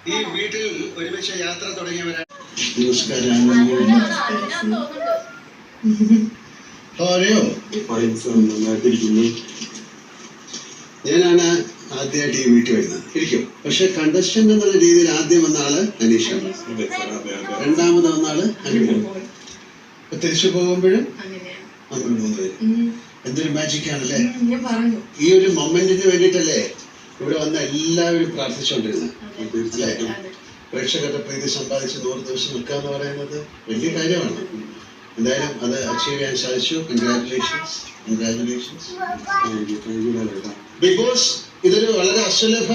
ഈ വീട്ടിൽ ഒരുമിച്ച് യാത്ര തുടങ്ങിയവരാണ്. ഞാനാണ് ആദ്യമായിട്ട് ഈ വീട്ടിൽ വരുന്നത്. ഇരിക്കും. പക്ഷെ കണ്ടസ്റ്റന്റ് എന്നുള്ള രീതിയിൽ ആദ്യം വന്ന ആള് അനീഷാണ്, രണ്ടാമത് വന്ന ആള് അനുഭവം. തിരിച്ചു പോകുമ്പോഴും നമ്മൾ 3 പേര്. എന്തൊരു മാജിക് ആണല്ലേ! ഈ ഒരു മൊമെന്റിന് വേണ്ടിയിട്ടല്ലേ ഇവിടെ വന്ന എല്ലാവരും പ്രാർത്ഥിച്ചുകൊണ്ടിരുന്നത്. തീർച്ചയായിട്ടും പ്രേക്ഷകരുടെ പ്രീതി സമ്പാദിച്ച് 100 ദിവസം നിൽക്കുക എന്ന് പറയുന്നത് വലിയ കാര്യമാണ്. എന്തായാലും അത് അച്ചീവ് ചെയ്യാൻ സാധിച്ചു. കൺഗ്രാറ്റുലേഷൻസ്. ബിഗ് ബോസ് ഇതൊരു വളരെ അസുലഭ